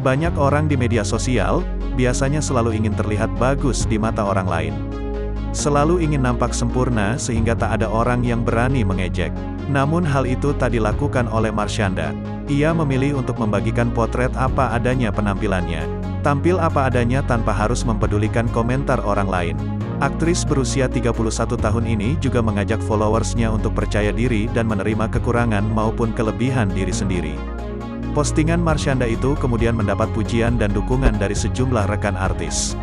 Banyak orang di media sosial, biasanya selalu ingin terlihat bagus di mata orang lain. Selalu ingin nampak sempurna sehingga tak ada orang yang berani mengejek. Namun hal itu tak dilakukan oleh Marshanda. Ia memilih untuk membagikan potret apa adanya penampilannya. Tampil apa adanya tanpa harus mempedulikan komentar orang lain. Aktris berusia 31 tahun ini juga mengajak followersnya untuk percaya diri dan menerima kekurangan maupun kelebihan diri sendiri. Postingan Marshanda itu kemudian mendapat pujian dan dukungan dari sejumlah rekan artis.